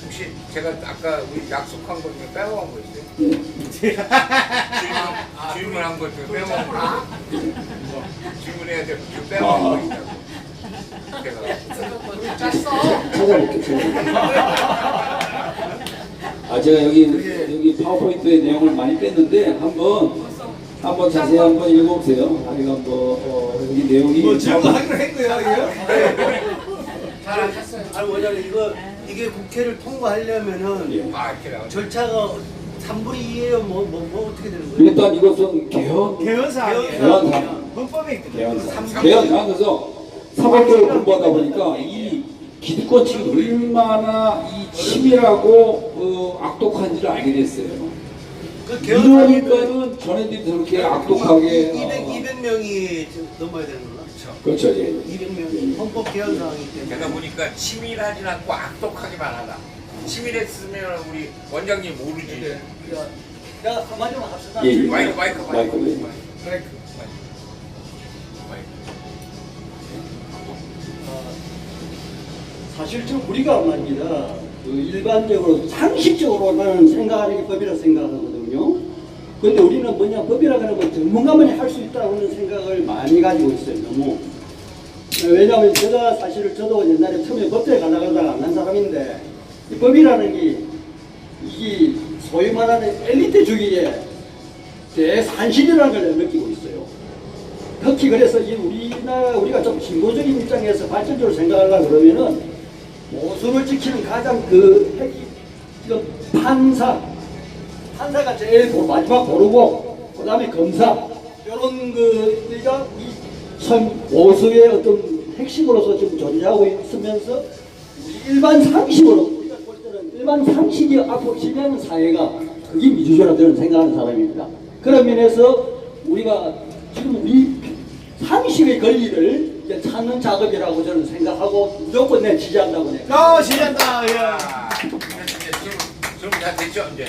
혹시 제가 아까 우리 약속한 것 중에 빼먹은 거 있어요? 질문한 것 중에 빼먹은 거. 질문해야 될 것 중에 빼먹은 거 있다고. 찾아볼게요. 제가 여기 파워포인트의 내용을 많이 뺐는데 한번 자세히 한번 읽어보세요. 아이가 여기 내용이 뭐 질문하기로 했고요, 잘안 찼어요. 아니 원장님 이게 국회를 통과하려면은 아, 이렇게 나오죠. 절차가 3분의 2예요. 뭐 어떻게 되는 거예요? 일단 이것은 개헌 개헌사항이에요. 헌법에 있거든요. 개헌. 그래서 사법개혁을 공부하다 보니까 이 기득권 측이 얼마나 이 치밀하고 악독한지를 알게 됐어요. 그 이러니까는 전애들이 저렇게 악독하게 200명이 넘어야 되는 거나? 그렇죠. 예. 200명 헌법 개헌 사항이기 때문에. 제가 보니까 치밀하진 않고 악독하기만 하다. 치밀했으면 우리 원장님 모르지. 야, 한마디만 합시다. 예, 예. 마이크. 사실 좀 우리가 말입니다. 그 일반적으로 상식적으로는 생각하는 게 법이라고 생각하거든요. 근데 우리는 뭐냐, 법이라고 하는 건 전문가만이 할 수 있다는 생각을 많이 가지고 있어요. 너무. 왜냐하면 제가 사실 저도 옛날에 처음에 법대에 가려고 하다가 안 간 사람인데 이 법이라는 게 이게 소위 말하는 엘리트주의의 대산실이라는 걸 느끼고 있어요. 특히 그래서 이 우리가 좀 진보적인 입장에서 발전적으로 생각하려고 그러면은 모순을 지키는 가장 그 핵이 지금 판사가 제일 마지막 고르고 그 다음에 검사 이런 그가 이 보수의 어떤 핵심으로서 지금 존재하고 있으면서 일반 상식으로 우리가 볼 때는 일반 상식이 앞으로 지배하는 사회가 그게 민주주의라고 저는 생각하는 사람입니다. 그런 면에서 우리가 지금 우리 상식의 권리를 이제 찾는 작업이라고 저는 생각하고 무조건 내 지지한다고 내가. 지지한다. 예. 질문 다 됐죠 이제.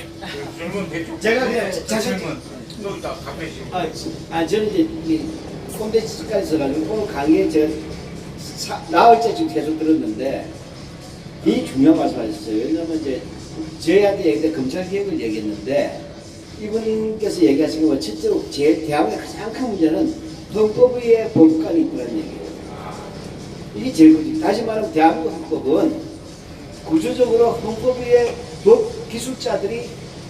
질문 됐죠. 제가 그냥 질문. 또 답변시. 저는 이제 이 콘텐츠까지 있어가지고 오늘 강의에 제가 나올 때 지금 계속 들었는데 이 중요한 말씀하셨어요. 왜냐하면 이제 저희한테 얘기할 때 검찰개혁을 얘기했는데 이분께서 얘기하신 건 실제로 제일 대한민국의 가장 큰 문제는 헌법의 법관이 있다는 얘기예요. 이게 제일 크지. 다시 말하면 대한민국 헌법은 구조적으로 헌법의 법 기술자들이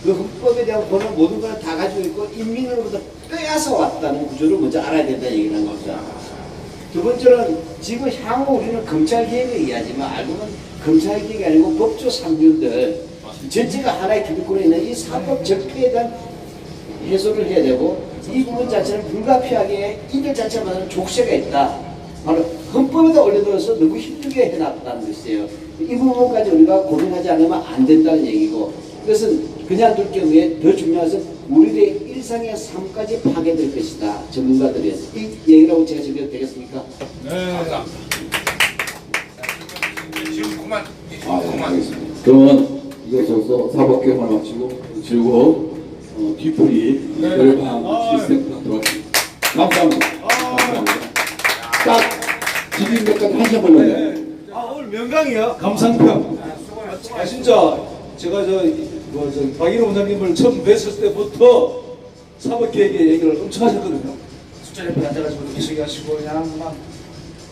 그 헌법에 대한 권한 모든 걸 다 가지고 있고 인민으로부터 빼앗아 왔다는 구조를 먼저 알아야 된다는 얘기를 한 겁니다. 두 번째는 지금 향후 우리는 검찰개혁을 얘기하지만 알고 보면 검찰개혁이 아니고 법조 3균들 전체가 하나의 기득권에 있는 이 사법 적폐에 대한 해소를 해야 되고 이 부분 자체는 불가피하게 이들 자체만은 족쇄가 있다. 바로 헌법에다 올려들어서 너무 힘들게 해놨다는 것이에요. 이 부분까지 우리가 고민하지 않으면 안 된다는 얘기고 그것은 그냥 둘 경우에 더 중요한 것은 우리의 일상의 삶까지 파괴될 것이다. 전문가들이 이 얘기라고 제가 지금 되겠습니까? 네. 감사합니다. 지금 그만. 알겠습니다. 그러면 이것으로서 사법개혁을 마치고 즐거운 뒤풀이 열방 시스템 갖도록 하겠습니다. 감사합니다. 감사합니다. 딱 지금까지 한 시간 걸렸네요. 오늘 명강이요. 감상평. 진짜 제가 박인호 원장님을 처음 뵀을 때부터 사법개혁의 얘기를 엄청 하셨거든요. 숫자 옆에 앉아가지고 이렇게 얘기하시고 그냥 막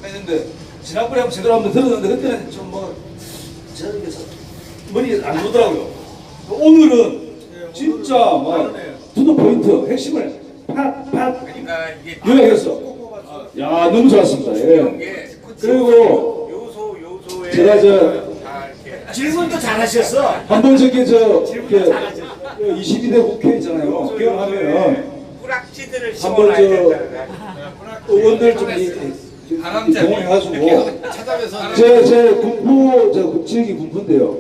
했는데 지난번에 한번 제대로 한번 들었는데 그때는 좀 저는 그래서 머리에 안 들더라고요. 오늘은 진짜 막 투더 포인트 핵심을 팍팍 그러니까 이게 요약했어. 야 너무 좋았습니다. 예. 그리고 요소에 제가 다 이렇게 질문도 잘하셨어. 한번 저기 이렇게 22대 국회 있잖아요. 개헌하면 뿌락지들을 한번 심어놔야 된다. 의원들 좀 동원해가지고 찾아뵈서 제 군포 지역이 군포인데요.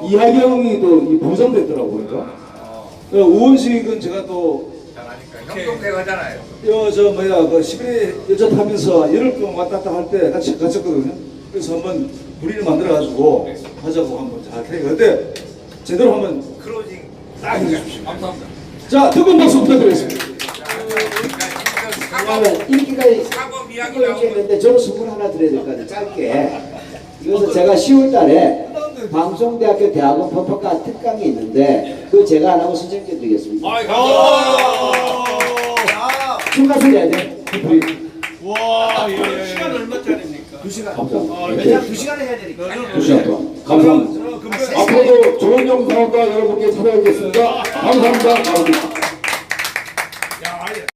이하경이 또 부정됐더라고요. 그러니까 의원식은 제가 또 잘하니까 형동생 하잖아요. 그 11회 여자 타면서 열흘 동안 왔다 갔다 할 때 같이 갔었거든요. 그래서 한번 무리를 만들어가지고 하자고 한번 잘 테니까 그때 제대로 한번 클로징 딱 해주십시오. 감사합니다. 자, 뜨거운 박수 부탁드리겠습니다. 왜냐하면 인기가 사법 이야기 이렇게 했는데 저는 선물 하나 드려야 될 것 같아요. 짧게. 이것은 제가 10월 달에 방송대학교 대학원 법학과 특강이 있는데 그거 제가 안 하고 선생님께 드리겠습니다. 춤가 소리 해야 돼. 시간 얼마짜리입니까? 2시간. 감사합니다. 왜냐면 2시간에 해야 되니까. 2시간 동안 감사합니다. 앞으로도 좋은 영상과 여러분께 찾아뵙겠습니다. 감사합니다.